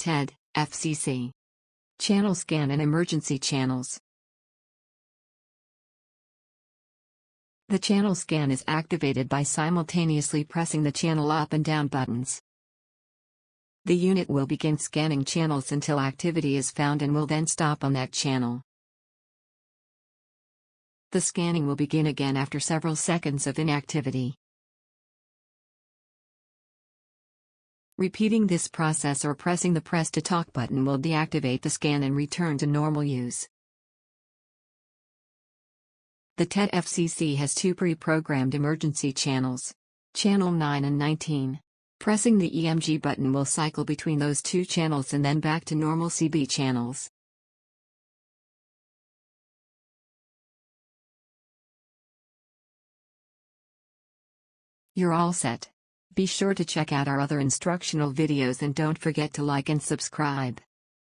TED, FCC. Channel scan and emergency channels. The channel scan is activated by simultaneously pressing the channel up and down buttons. The unit will begin scanning channels until activity is found and will then stop on that channel. The scanning will begin again after several seconds of inactivity. Repeating this process or pressing the Press to Talk button will deactivate the scan and return to normal use. The TED FCC has two pre-programmed emergency channels, Channel 9 and 19. Pressing the EMG button will cycle between those two channels and then back to normal CB channels. You're all set. Be sure to check out our other instructional videos and don't forget to like and subscribe.